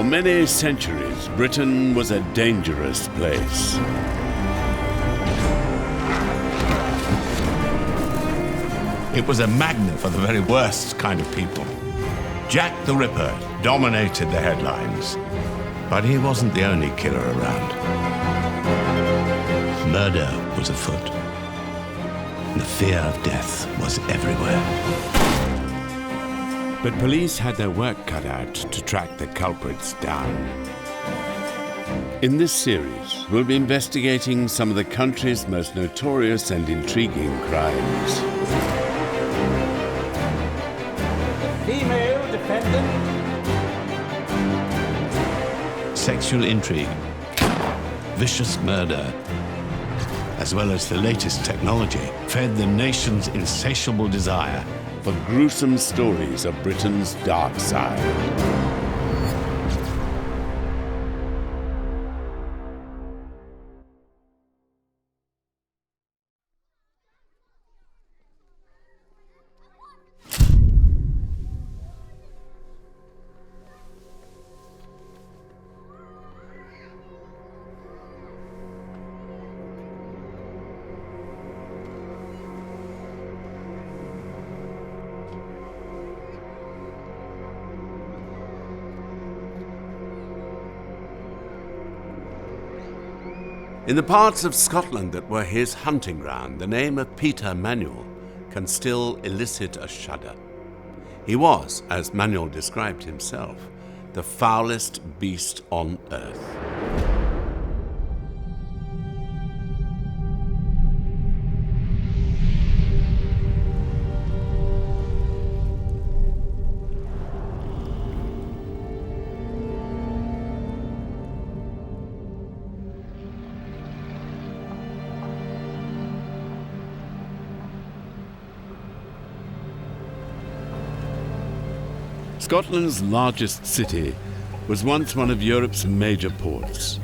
many centuries, Britain was a dangerous place. It was a magnet for the very worst kind of people. Jack the Ripper dominated the headlines, but he wasn't the only killer around. Murder was afoot. The fear of death was everywhere. But police had their work cut out to track the culprits down. In this series, we'll be investigating some of the country's most notorious and intriguing crimes. Female defendant. Sexual intrigue, vicious murder, as well as the latest technology, fed the nation's insatiable desire For gruesome stories of Britain's dark side. In the parts of Scotland that were his hunting ground, the name of Peter Manuel can still elicit a shudder. He was, as Manuel described himself, the foulest beast on earth. Scotland's largest city was once one of Europe's major ports.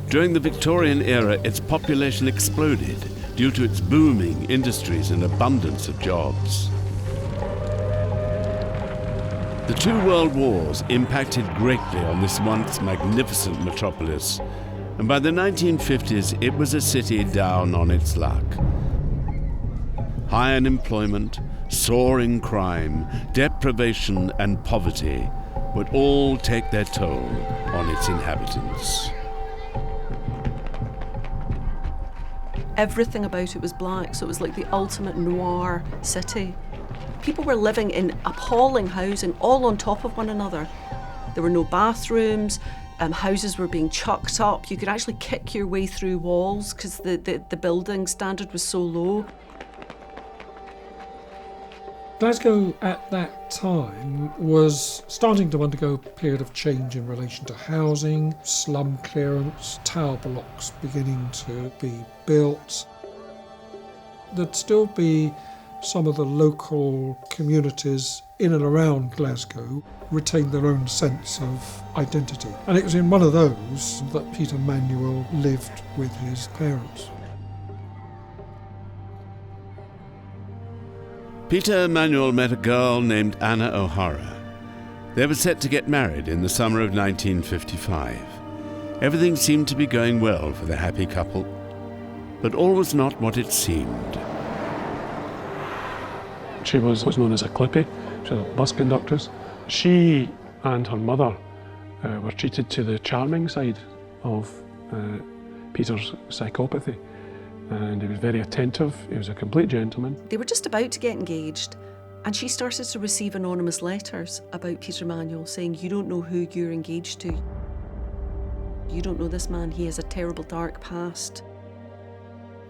During the Victorian era, its population exploded due to its booming industries and abundance of jobs. The two world wars impacted greatly on this once magnificent metropolis, and by the 1950s it was a city down on its luck. High unemployment, soaring crime, deprivation and poverty would all take their toll on its inhabitants. Everything about it was black, so it was like the ultimate noir city. People were living in appalling housing, all on top of one another. There were no bathrooms, houses were being chucked up. You could actually kick your way through walls because the building standard was so low. Glasgow at that time was starting to undergo a period of change in relation to housing, slum clearance, tower blocks beginning to be built. There'd still be some of the local communities in and around Glasgow retain their own sense of identity. And it was in one of those that Peter Manuel lived with his parents. Peter Manuel met a girl named Anna O'Hara. They were set to get married in the summer of 1955. Everything seemed to be going well for the happy couple, but all was not what it seemed. She was what's known as a clippy. She was a bus conductress. She and her mother were treated to the charming side of Peter's psychopathy. And he was very attentive, he was a complete gentleman. They were just about to get engaged, and she started to receive anonymous letters about Peter Manuel saying, "You don't know who you're engaged to. You don't know this man, he has a terrible dark past."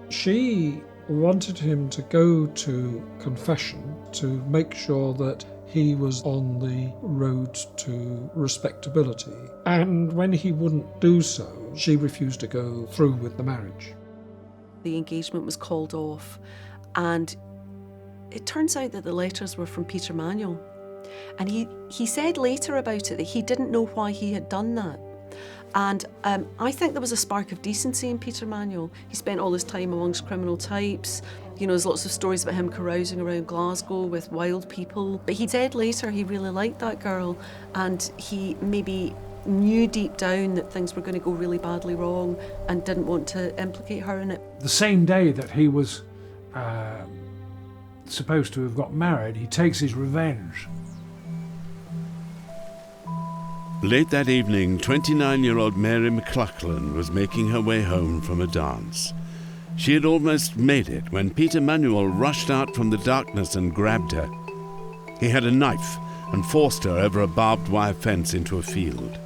She wanted him to go to confession to make sure that he was on the road to respectability. And when he wouldn't do so, she refused to go through with the marriage. The engagement was called off, and it turns out that the letters were from Peter Manuel. And he said later about it that he didn't know why he had done that. And I think there was a spark of decency in Peter Manuel. He spent all his time amongst criminal types. You know, there's lots of stories about him carousing around Glasgow with wild people. But he said later he really liked that girl, and he maybe knew deep down that things were going to go really badly wrong and didn't want to implicate her in it. The same day that he was supposed to have got married, he takes his revenge. Late that evening, 29-year-old Mary McLachlan was making her way home from a dance. She had almost made it when Peter Manuel rushed out from the darkness and grabbed her. He had a knife and forced her over a barbed wire fence into a field.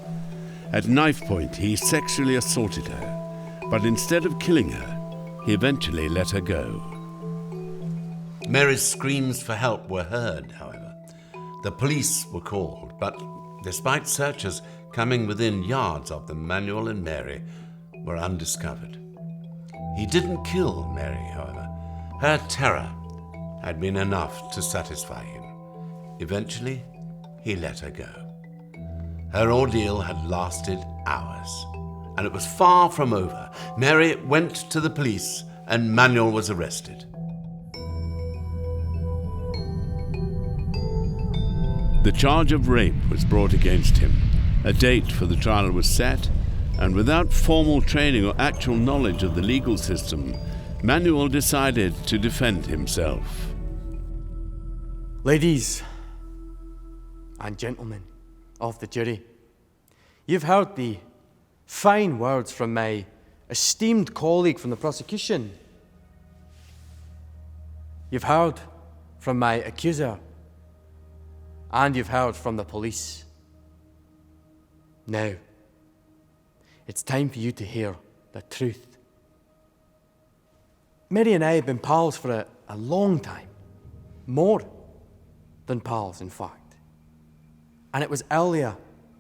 At knife point, he sexually assaulted her, but instead of killing her, he eventually let her go. Mary's screams for help were heard, however. The police were called, but despite searchers coming within yards of them, Manuel and Mary were undiscovered. He didn't kill Mary, however. Her terror had been enough to satisfy him. Eventually, he let her go. Her ordeal had lasted hours, and it was far from over. Mary went to the police, and Manuel was arrested. The charge of rape was brought against him. A date for the trial was set, and without formal training or actual knowledge of the legal system, Manuel decided to defend himself. Ladies and gentlemen of the jury, you've heard the fine words from my esteemed colleague from the prosecution. You've heard from my accuser, and you've heard from the police. Now, it's time for you to hear the truth. Mary and I have been pals for a long time. More than pals, in fact. And it was earlier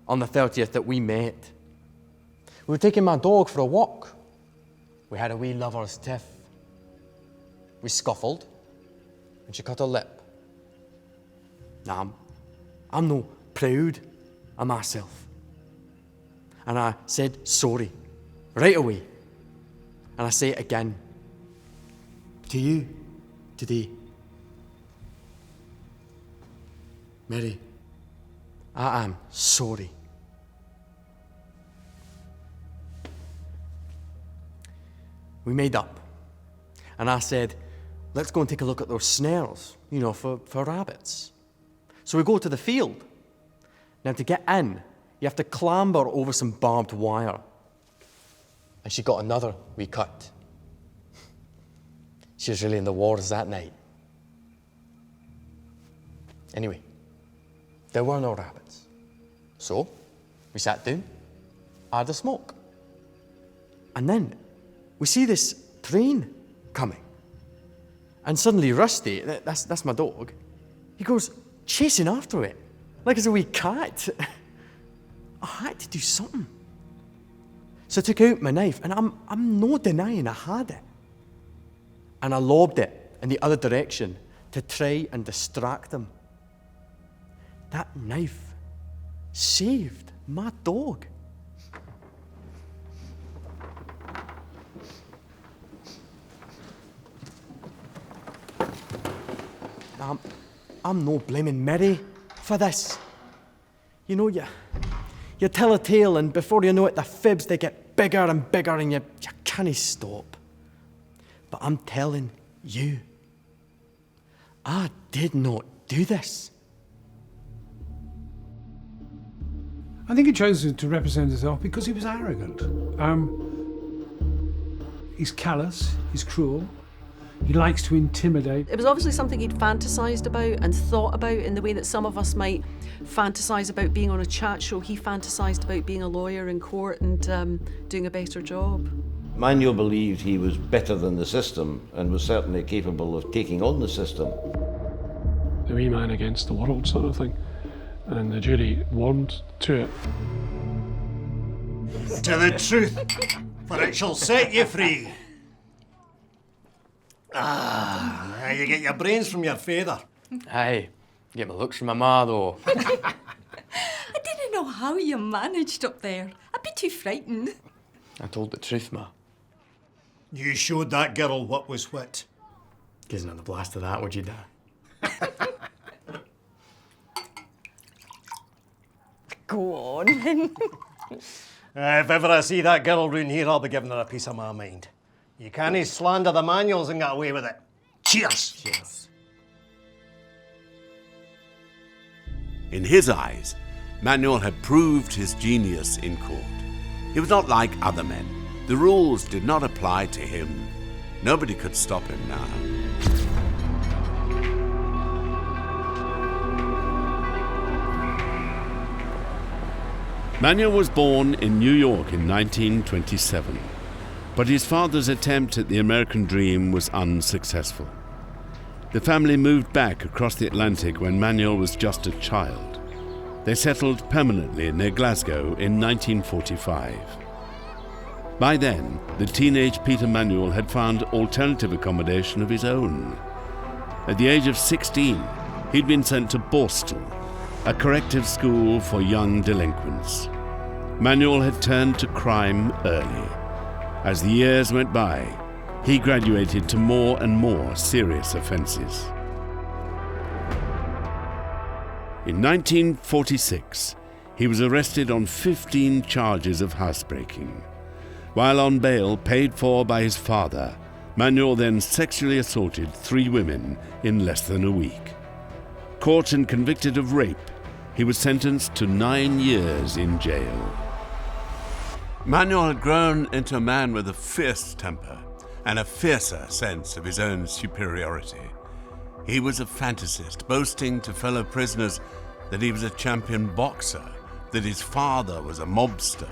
on the 30th that we met. We were taking my dog for a walk. We had a wee lover's tiff. We scuffled, and she cut her lip. Now, I'm no proud of myself. And I said sorry right away. And I say it again to you today. Mary, I am sorry. We made up. And I said, let's go and take a look at those snares, for rabbits. So we go to the field. Now, to get in, you have to clamber over some barbed wire. And she got another wee cut. She was really in the wars that night. Anyway, there were no rabbits. So, we sat down, had a smoke. And then, we see this train coming. And suddenly Rusty, that's my dog, he goes chasing after it, like it's a wee cat. I had to do something. So I took out my knife, and I'm no denying I had it. And I lobbed it in the other direction to try and distract him. That knife saved my dog. I'm no blaming Mary for this. You tell a tale, and before you know it, the fibs, they get bigger and bigger, and you can't stop. But I'm telling you, I did not do this. I think he chose to represent himself because he was arrogant. He's callous, he's cruel, he likes to intimidate. It was obviously something he'd fantasised about and thought about in the way that some of us might fantasise about being on a chat show. He fantasised about being a lawyer in court and doing a better job. Manuel believed he was better than the system and was certainly capable of taking on the system. The wee man against the world sort of thing. And the jury warmed to it. To the truth, for it shall set you free. You get your brains from your father. Aye, get my looks from my ma, though. I didn't know how you managed up there. I'd be too frightened. I told the truth, ma. You showed that girl what was what. Gives another blast of that, would you, Dad? Go on, then. If ever I see that girl round here, I'll be giving her a piece of my mind. You can't slander the Manuels and get away with it. Cheers! Cheers. In his eyes, Manuel had proved his genius in court. He was not like other men. The rules did not apply to him. Nobody could stop him now. Manuel was born in New York in 1927, but his father's attempt at the American dream was unsuccessful. The family moved back across the Atlantic when Manuel was just a child. They settled permanently near Glasgow in 1945. By then, the teenage Peter Manuel had found alternative accommodation of his own. At the age of 16, he'd been sent to Borstal, a corrective school for young delinquents. Manuel had turned to crime early. As the years went by, he graduated to more and more serious offences. In 1946, he was arrested on 15 charges of housebreaking. While on bail paid for by his father, Manuel then sexually assaulted 3 women in less than a week. Caught and convicted of rape, he was sentenced to 9 years in jail. Manuel had grown into a man with a fierce temper and a fiercer sense of his own superiority. He was a fantasist, boasting to fellow prisoners that he was a champion boxer, that his father was a mobster.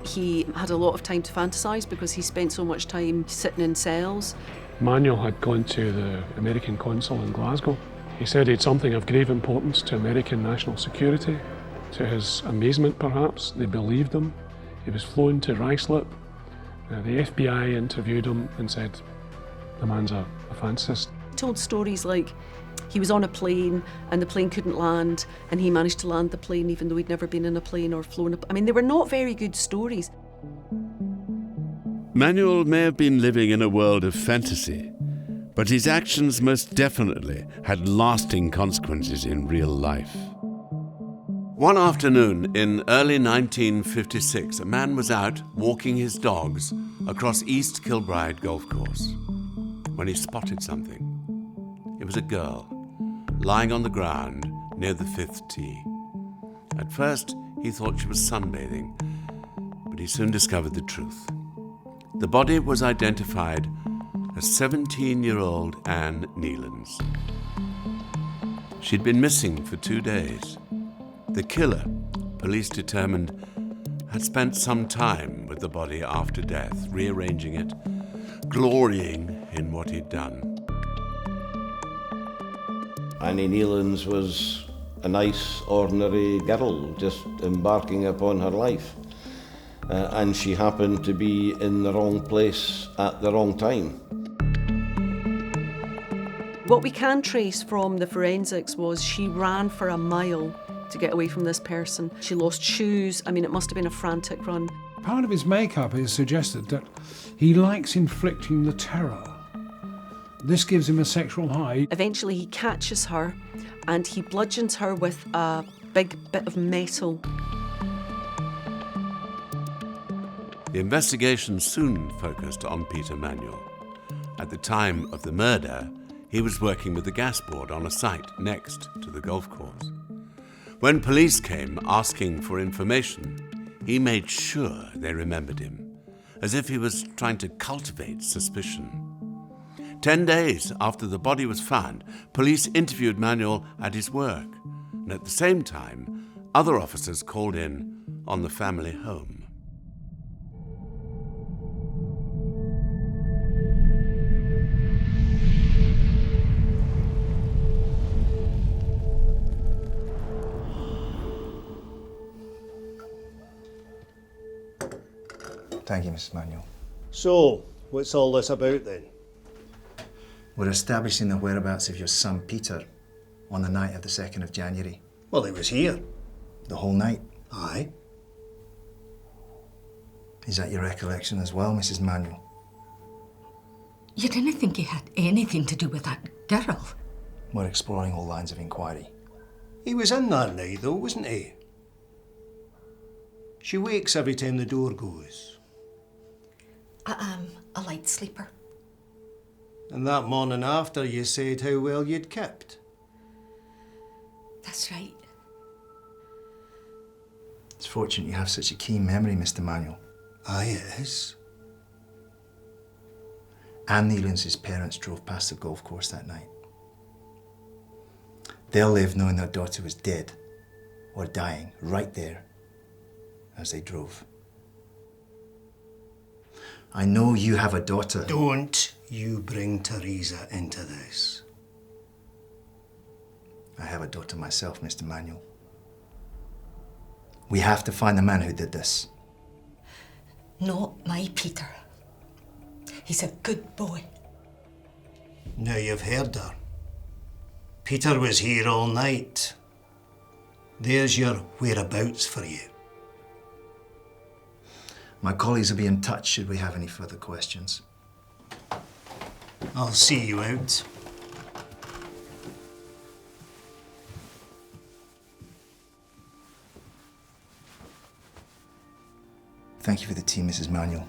He had a lot of time to fantasise because he spent so much time sitting in cells. Manuel had gone to the American consul in Glasgow. He said he had something of grave importance to American national security. To his amazement, perhaps, they believed him. He was flown to Ruislip. The FBI interviewed him and said, the man's a fantasist. He told stories like he was on a plane and the plane couldn't land and he managed to land the plane even though he'd never been in a plane or flown a plane. I mean, they were not very good stories. Manuel may have been living in a world of fantasy, but his actions most definitely had lasting consequences in real life. One afternoon in early 1956, a man was out walking his dogs across East Kilbride Golf Course when he spotted something. It was a girl lying on the ground near the 5th tee. At first, he thought she was sunbathing, but he soon discovered the truth. The body was identified as 17-year-old Anne Nelens. She'd been missing for 2 days. The killer, police determined, had spent some time with the body after death, rearranging it, glorying in what he'd done. Annie Nelens was a nice, ordinary girl, just embarking upon her life. And she happened to be in the wrong place at the wrong time. What we can trace from the forensics was she ran for a mile to get away from this person. She lost shoes. I mean, it must have been a frantic run. Part of his makeup is suggested that he likes inflicting the terror. This gives him a sexual high. Eventually he catches her and he bludgeons her with a big bit of metal. The investigation soon focused on Peter Manuel. At the time of the murder, he was working with the gas board on a site next to the golf course. When police came asking for information, he made sure they remembered him, as if he was trying to cultivate suspicion. 10 days after the body was found, police interviewed Manuel at his work, and at the same time, other officers called in on the family home. Thank you, Mrs. Manuel. So, what's all this about then? We're establishing the whereabouts of your son, Peter, on the night of the 2nd of January. Well, he was here. The whole night? Aye. Is that your recollection as well, Mrs. Manuel? You didn't think he had anything to do with that girl? We're exploring all lines of inquiry. He was in that night, though, wasn't he? She wakes every time the door goes. I am a light sleeper. And that morning after, you said how well you'd kept. That's right. It's fortunate you have such a keen memory, Mr. Manuel. Aye, it is. Anne Nelens' parents drove past the golf course that night. They'll live knowing their daughter was dead or dying right there as they drove. I know you have a daughter. Don't you bring Teresa into this. I have a daughter myself, Mr. Manuel. We have to find the man who did this. Not my Peter. He's a good boy. Now you've heard her. Peter was here all night. There's your whereabouts for you. My colleagues will be in touch should we have any further questions. I'll see you out. Thank you for the tea, Mrs. Manuel.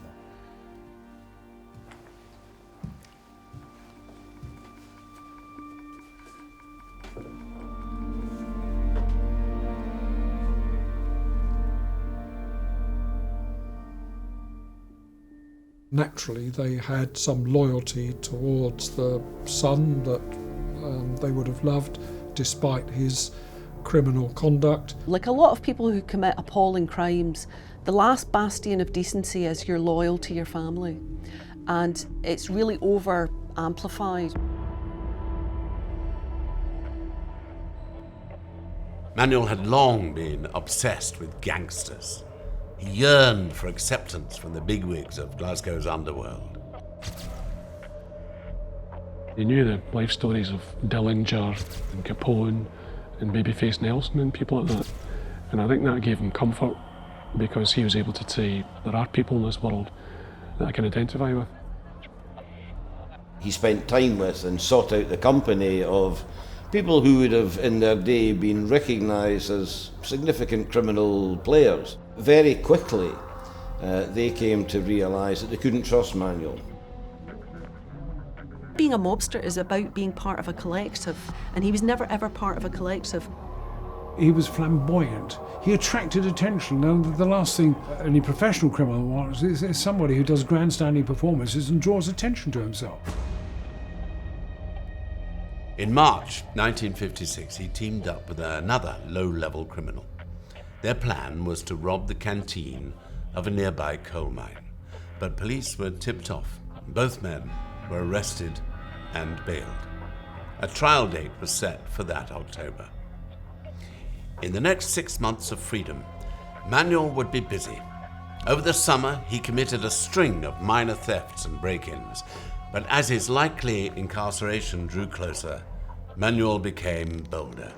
Naturally, they had some loyalty towards the son that they would have loved, despite his criminal conduct. Like a lot of people who commit appalling crimes, the last bastion of decency is you're loyal to your family. And it's really over-amplified. Manuel had long been obsessed with gangsters. He yearned for acceptance from the bigwigs of Glasgow's underworld. He knew the life stories of Dillinger and Capone and Babyface Nelson and people like that. And I think that gave him comfort because he was able to say, there are people in this world that I can identify with. He spent time with and sought out the company of people who would have in their day been recognised as significant criminal players. Very quickly, they came to realise that they couldn't trust Manuel. Being a mobster is about being part of a collective, and he was never ever part of a collective. He was flamboyant. He attracted attention. Now, the last thing any professional criminal wants is somebody who does grandstanding performances and draws attention to himself. In March 1956, he teamed up with another low-level criminal. Their plan was to rob the canteen of a nearby coal mine, but police were tipped off. Both men were arrested and bailed. A trial date was set for that October. In the next 6 months of freedom, Manuel would be busy. Over the summer, he committed a string of minor thefts and break-ins, but as his likely incarceration drew closer, Manuel became bolder.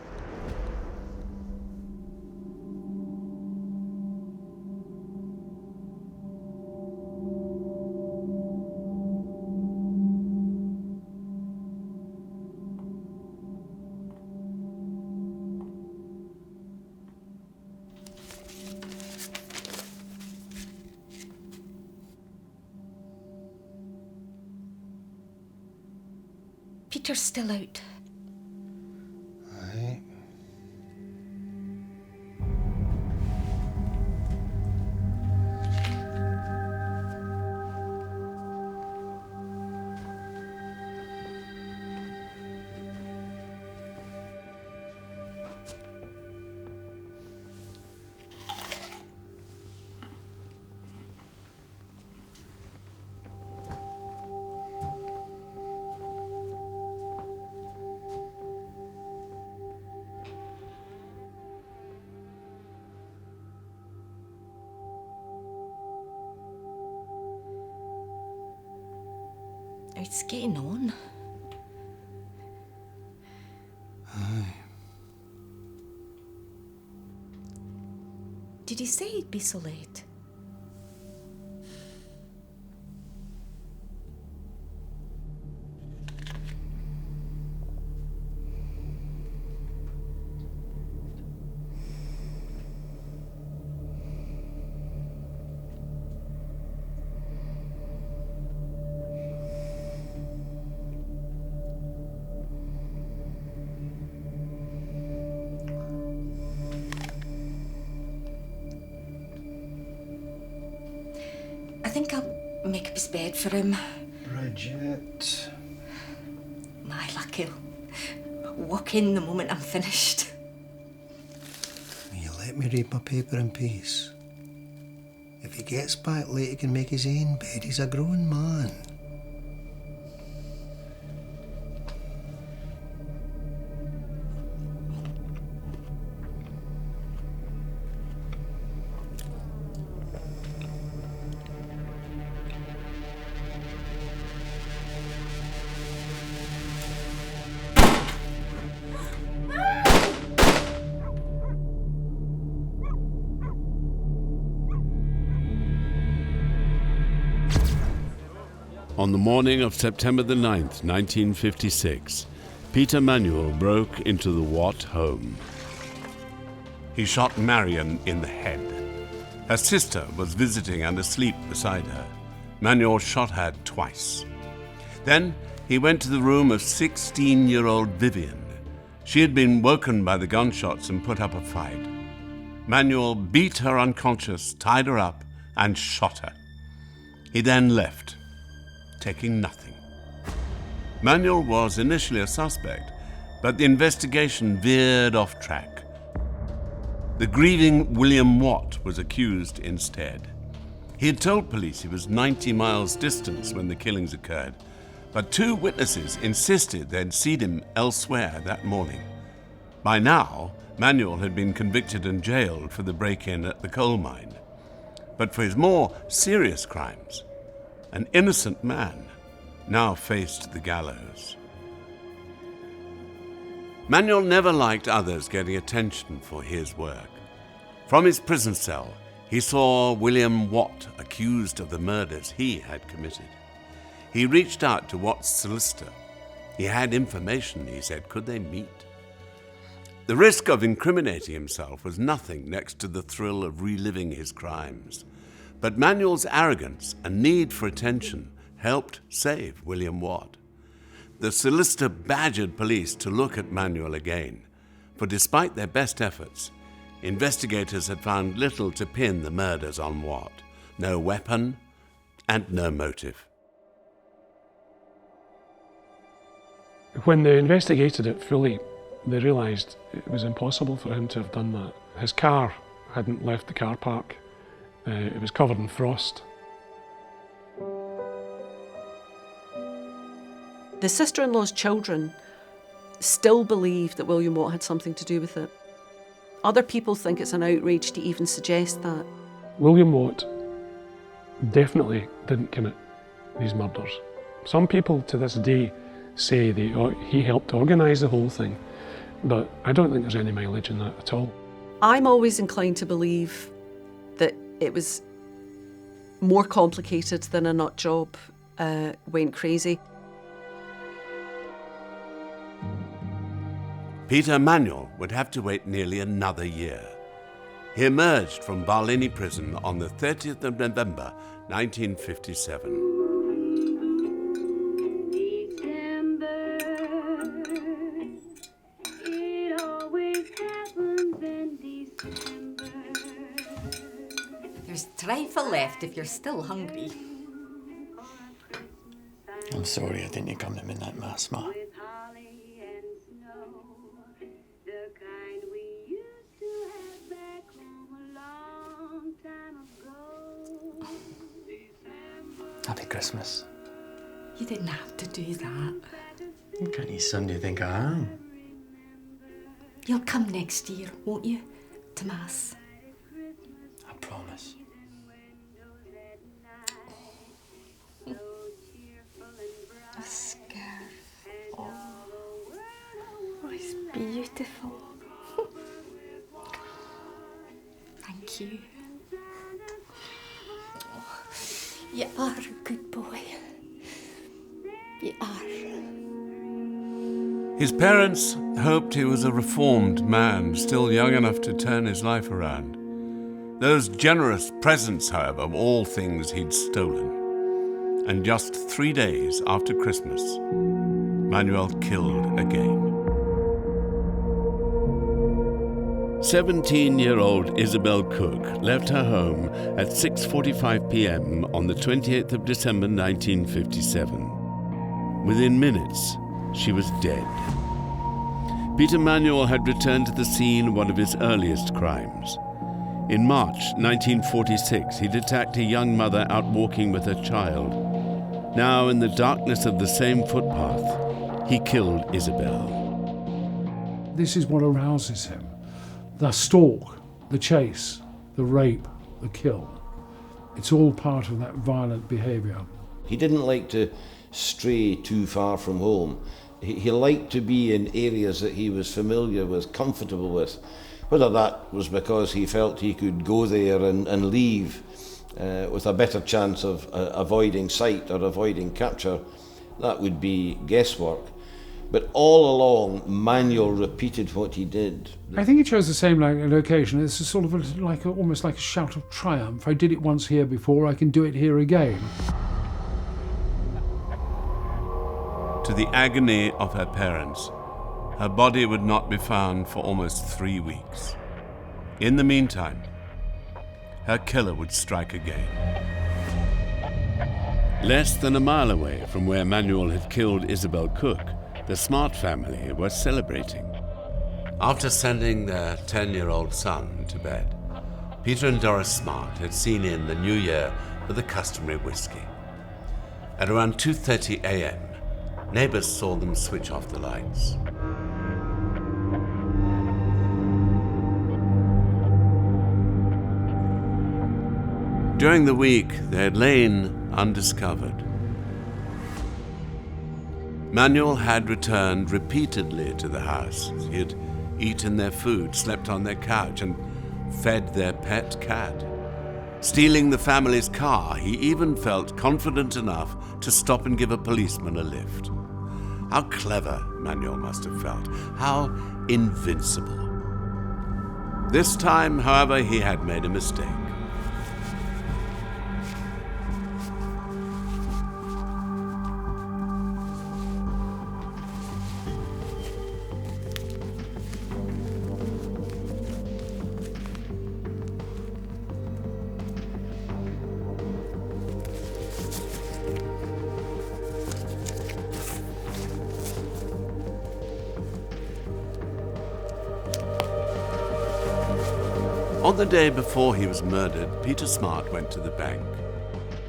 Peter's still out. Aye. It's getting on. Aye. Did he say he'd be so late? think I'll make up his bed for him. Bridget. My luck, he'll walk in the moment I'm finished. Will you let me read my paper in peace? If he gets back late, he can make his own bed. He's a grown man. On the morning of September the 9th, 1956, Peter Manuel broke into the Watt home. He shot Marion in the head. Her sister was visiting and asleep beside her. Manuel shot her twice. Then he went to the room of 16-year-old Vivian. She had been woken by the gunshots and put up a fight. Manuel beat her unconscious, tied her up, and shot her. He then left, taking nothing. Manuel was initially a suspect, but the investigation veered off track. The grieving William Watt was accused instead. He had told police he was 90 miles distant when the killings occurred, but 2 witnesses insisted they'd seen him elsewhere that morning. By now, Manuel had been convicted and jailed for the break-in at the coal mine. But for his more serious crimes, an innocent man now faced the gallows. Manuel never liked others getting attention for his work. From his prison cell, he saw William Watt accused of the murders he had committed. He reached out to Watt's solicitor. He had information, he said. Could they meet? The risk of incriminating himself was nothing next to the thrill of reliving his crimes. But Manuel's arrogance and need for attention helped save William Watt. The solicitor badgered police to look at Manuel again, for despite their best efforts, investigators had found little to pin the murders on Watt. No weapon and no motive. When they investigated it fully, they realised it was impossible for him to have done that. His car hadn't left the car park. It was covered in frost. The sister-in-law's children still believe that William Watt had something to do with it. Other people think it's an outrage to even suggest that. William Watt definitely didn't commit these murders. Some people to this day say he helped organise the whole thing, but I don't think there's any mileage in that at all. I'm always inclined to believe that it was more complicated than a nut job went crazy. Peter Manuel would have to wait nearly another year. He emerged from Barlinnie prison on the 30th of November, 1957. There's trifle left if you're still hungry. I'm sorry I didn't come to midnight mass, Ma. Happy Christmas. You didn't have to do that. What kind of son do you think I am? You'll come next year, won't you, to mass? I promise. A scarf. Oh, it's beautiful. Thank you. You are a good boy. You are. His parents hoped he was a reformed man, still young enough to turn his life around. Those generous presents, however, were all things he'd stolen. And just 3 days after Christmas, Manuel killed again. 17-year-old Isabel Cook left her home at 6:45 p.m. on the 28th of December 1957. Within minutes, she was dead. Peter Manuel had returned to the scene of one of his earliest crimes. In March 1946, he'd attacked a young mother out walking with her child. Now, in the darkness of the same footpath, he killed Isabel. This is what arouses him. The stalk, the chase, the rape, the kill. It's all part of that violent behaviour. He didn't like to stray too far from home. He liked to be in areas that he was familiar with, comfortable with. Whether that was because he felt he could go there and leave with a better chance of avoiding sight or avoiding capture, that would be guesswork. But all along, Manuel repeated what he did. I think he chose the same location. It's a sort of almost like a shout of triumph. I did it once here before, I can do it here again. To the agony of her parents, her body would not be found for almost 3 weeks. In the meantime, her killer would strike again. Less than a mile away from where Manuel had killed Isabel Cook, the Smart family were celebrating. After sending their 10-year-old son to bed, Peter and Doris Smart had seen in the new year with the customary whiskey. At around 2:30 a.m., neighbours saw them switch off the lights. During the week, they had lain undiscovered. Manuel had returned repeatedly to the house. He had eaten their food, slept on their couch, and fed their pet cat. Stealing the family's car, he even felt confident enough to stop and give a policeman a lift. How clever Manuel must have felt. How invincible. This time, however, he had made a mistake. On the day before he was murdered, Peter Smart went to the bank.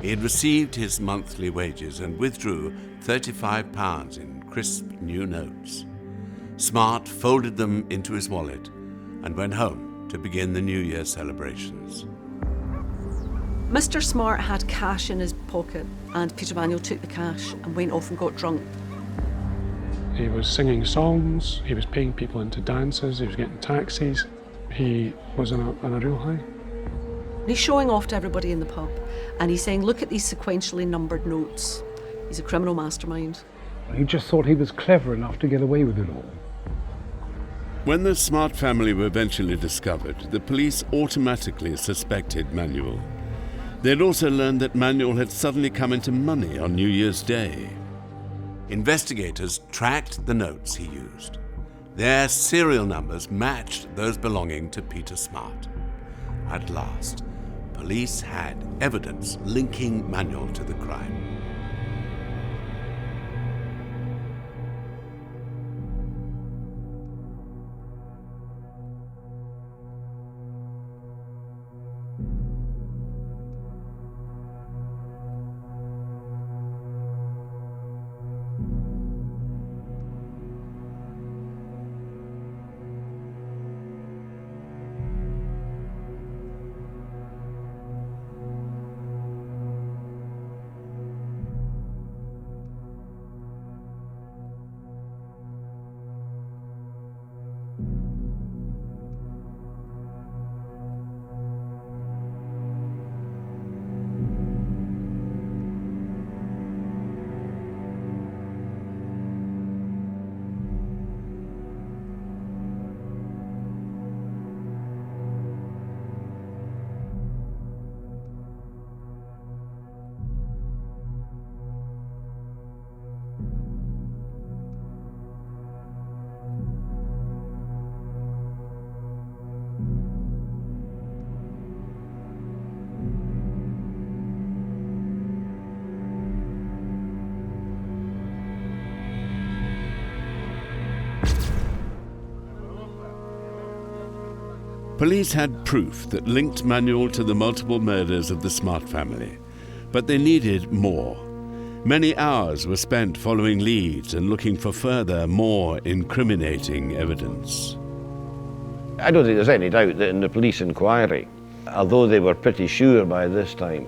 He had received his monthly wages and withdrew £35 in crisp new notes. Smart folded them into his wallet and went home to begin the New Year celebrations. Mr. Smart had cash in his pocket, and Peter Manuel took the cash and went off and got drunk. He was singing songs, he was paying people into dances, he was getting taxis. He was on a real high. He's showing off to everybody in the pub, and he's saying, look at these sequentially numbered notes. He's a criminal mastermind. He just thought he was clever enough to get away with it all. When the Smart family were eventually discovered, the police automatically suspected Manuel. They'd also learned that Manuel had suddenly come into money on New Year's Day. Investigators tracked the notes he used. Their serial numbers matched those belonging to Peter Smart. At last, police had evidence linking Manuel to the crime. Police had proof that linked Manuel to the multiple murders of the Smart family, but they needed more. Many hours were spent following leads and looking for further, more incriminating evidence. I don't think there's any doubt that in the police inquiry, although they were pretty sure by this time,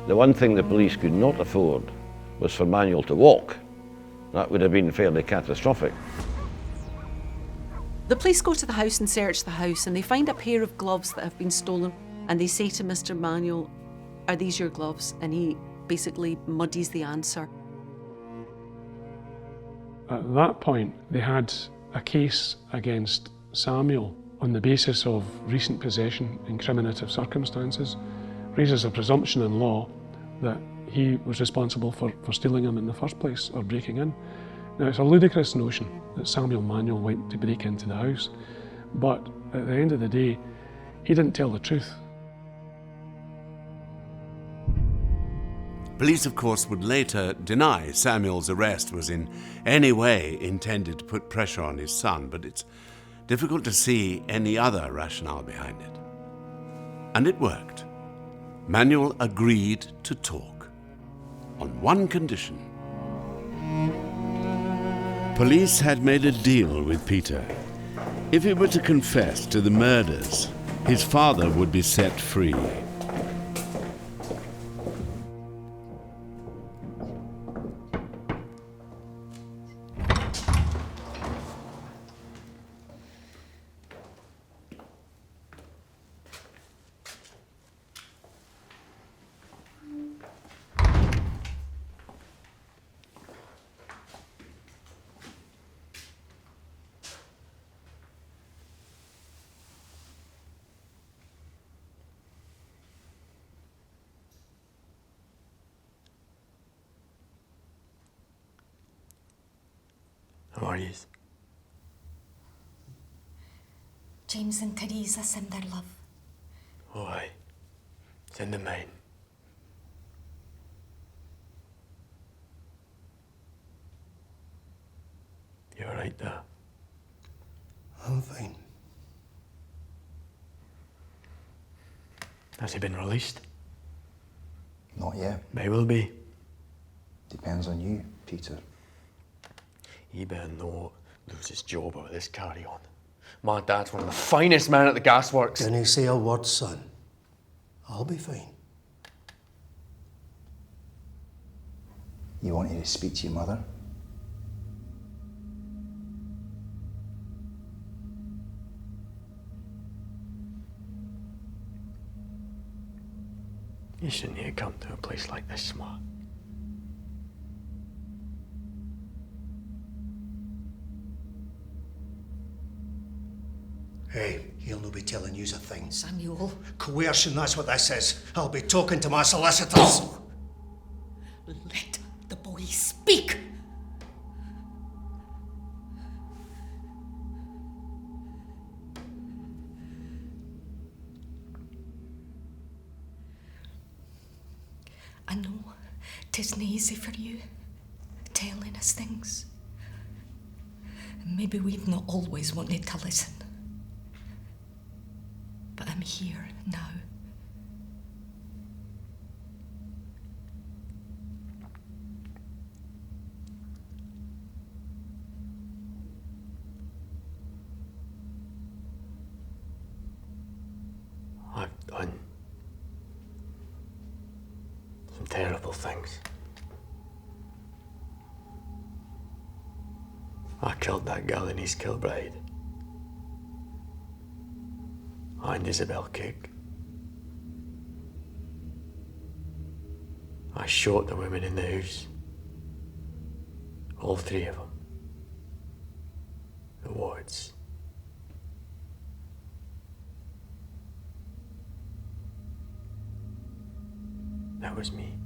the one thing the police could not afford was for Manuel to walk. That would have been fairly catastrophic. The police go to the house and search the house, and they find a pair of gloves that have been stolen, and they say to Mr. Manuel, "Are these your gloves?" And he basically muddies the answer. At that point, they had a case against Samuel on the basis of recent possession in criminative circumstances, raises a presumption in law that he was responsible for stealing them in the first place or breaking in. Now, it's a ludicrous notion that Samuel Manuel went to break into the house, but at the end of the day, he didn't tell the truth. Police, of course, would later deny Samuel's arrest was in any way intended to put pressure on his son, but it's difficult to see any other rationale behind it. And it worked. Manuel agreed to talk, on one condition. Police had made a deal with Peter. If he were to confess to the murders, his father would be set free. How are you? James and Teresa send their love. Oh, aye. Send them mine. You all right there? I'm fine. Has he been released? Not yet. May will be. Depends on you, Peter. He better not lose his job over this carry on. My dad's one of the finest men at the gasworks. Can you say a word, son? I'll be fine. You wanted to speak to your mother? You shouldn't have come to a place like this, Smart. Hey, he'll no be telling yous a thing. Samuel. Coercion, that's what this is. I'll be talking to my solicitors. Let the boy speak. I know 'tisn't easy for you, telling us things. Maybe we've not always wanted to listen. But I'm here now. I've done some terrible things. I killed that girl in East Kilbride. And Isabel Cook. I shot the women in the house. All three of them. The wards. That was me.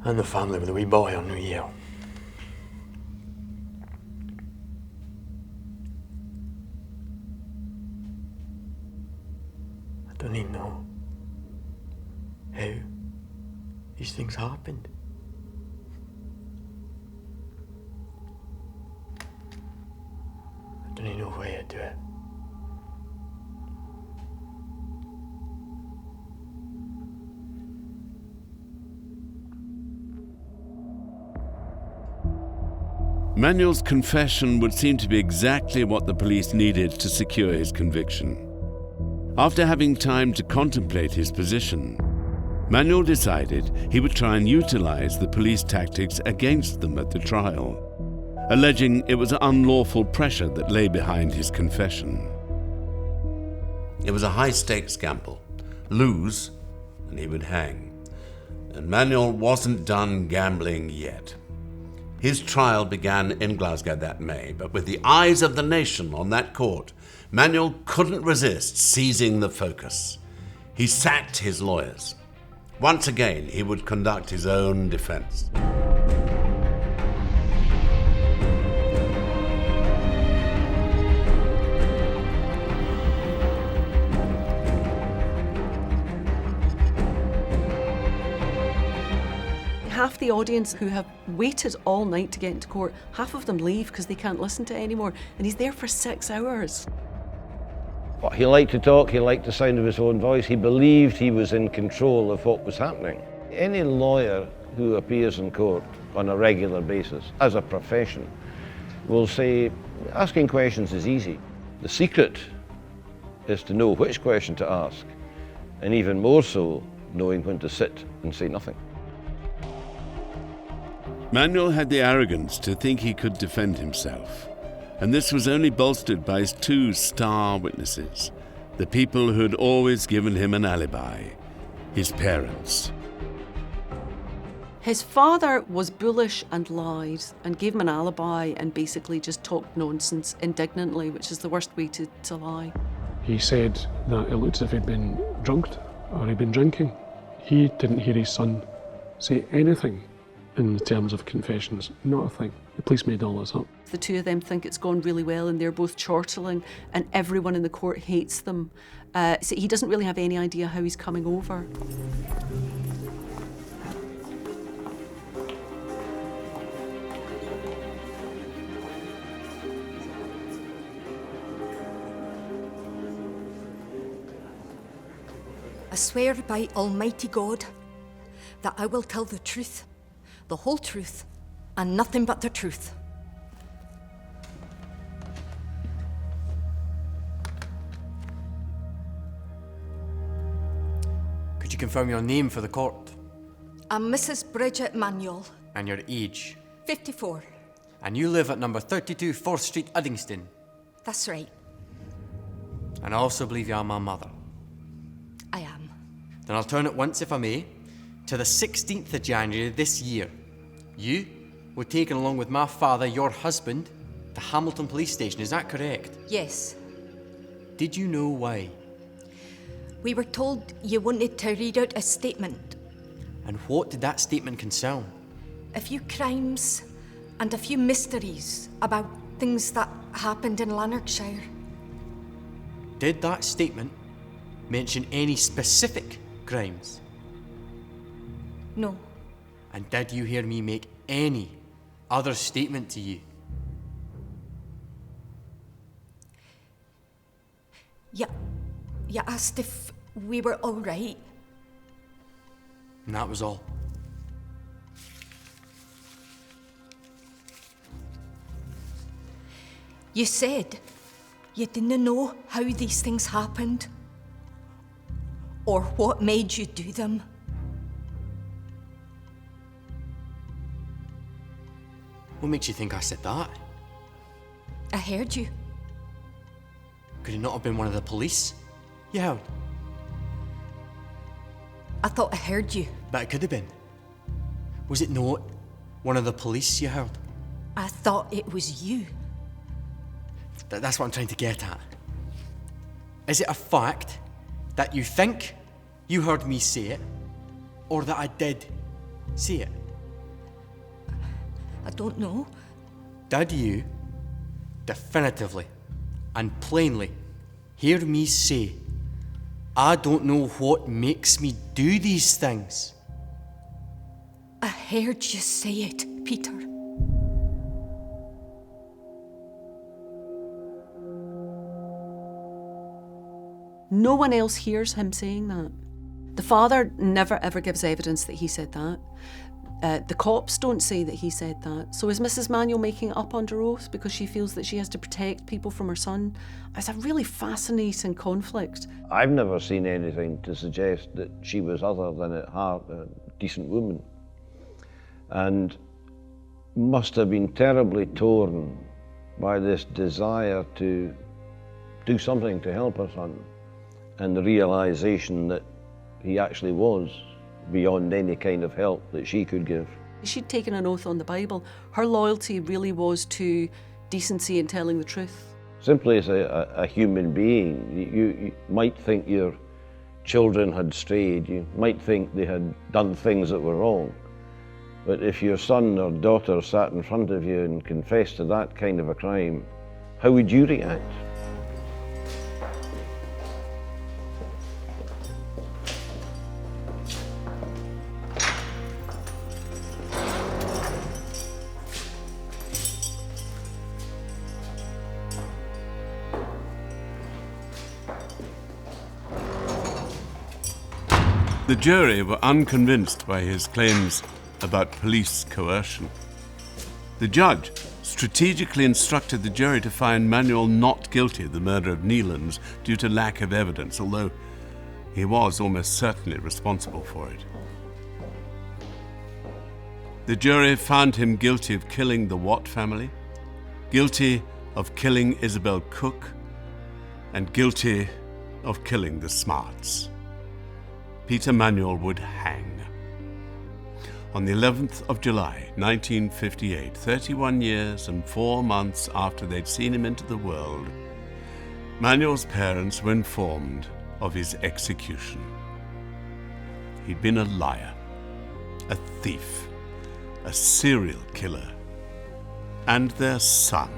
And the family with the wee boy on New Year. I don't even know how these things happened. Don't you know why you do it? Manuel's confession would seem to be exactly what the police needed to secure his conviction. After having time to contemplate his position, Manuel decided he would try and utilize the police tactics against them at the trial, alleging it was unlawful pressure that lay behind his confession. It was a high-stakes gamble. Lose, and he would hang. And Manuel wasn't done gambling yet. His trial began in Glasgow that May, but with the eyes of the nation on that court, Manuel couldn't resist seizing the focus. He sacked his lawyers. Once again, he would conduct his own defense. Half the audience who have waited all night to get into court, half of them leave because they can't listen to it anymore, and he's there for 6 hours. He liked to talk, he liked the sound of his own voice, he believed he was in control of what was happening. Any lawyer who appears in court on a regular basis, as a profession, will say, asking questions is easy. The secret is to know which question to ask, and even more so, knowing when to sit and say nothing. Manuel had the arrogance to think he could defend himself, and this was only bolstered by his 2 star witnesses, the people who had always given him an alibi, his parents. His father was bullish and lied and gave him an alibi and basically just talked nonsense indignantly, which is the worst way to lie. He said that it looked as if he'd been drugged or he'd been drinking. He didn't hear his son say anything in terms of confessions, not a thing. The police made all this up. The 2 of them think it's gone really well and they're both chortling and everyone in the court hates them. So he doesn't really have any idea how he's coming over. I swear by Almighty God that I will tell the truth, the whole truth, and nothing but the truth. Could you confirm your name for the court? I'm Mrs. Bridget Manuel, And your age? 54. And you live at number 32 4th Street, Uddingston? That's right, And I also believe you are my mother. I am. Then I'll turn it once, if I may, to the 16th of January this year. You were taken along with my father, your husband, to Hamilton Police Station, is that correct? Yes. Did you know why? We were told you wanted to read out a statement. And what did that statement concern? A few crimes and a few mysteries about things that happened in Lanarkshire. Did that statement mention any specific crimes? No. And did you hear me make any other statement to you? You asked if we were all right. And that was all. You said you didn't know how these things happened or what made you do them. What makes you think I said that? I heard you. Could it not have been one of the police you heard? I thought I heard you. But it could have been. Was it not one of the police you heard? I thought it was you. That's what I'm trying to get at. Is it a fact that you think you heard me say it, or that I did say it? I don't know. Did you definitively and plainly hear me say, I don't know what makes me do these things? I heard you say it, Peter. No one else hears him saying that. The father never ever gives evidence that he said that. The cops don't say that he said that. So is Mrs. Manuel making it up under oath because she feels that she has to protect people from her son? It's a really fascinating conflict. I've never seen anything to suggest that she was other than at heart a decent woman, and must have been terribly torn by this desire to do something to help her son, and the realisation that he actually was beyond any kind of help that she could give. She'd taken an oath on the Bible. Her loyalty really was to decency and telling the truth. Simply as a human being, you might think your children had strayed, you might think they had done things that were wrong, but if your son or daughter sat in front of you and confessed to that kind of a crime, how would you react? The jury were unconvinced by his claims about police coercion. The judge strategically instructed the jury to find Manuel not guilty of the murder of Nelens due to lack of evidence, although he was almost certainly responsible for it. The jury found him guilty of killing the Watt family, guilty of killing Isabel Cook, and guilty of killing the Smarts. Peter Manuel would hang. On the 11th of July, 1958, 31 years and 4 months after they'd seen him into the world, Manuel's parents were informed of his execution. He'd been a liar, a thief, a serial killer, and their son.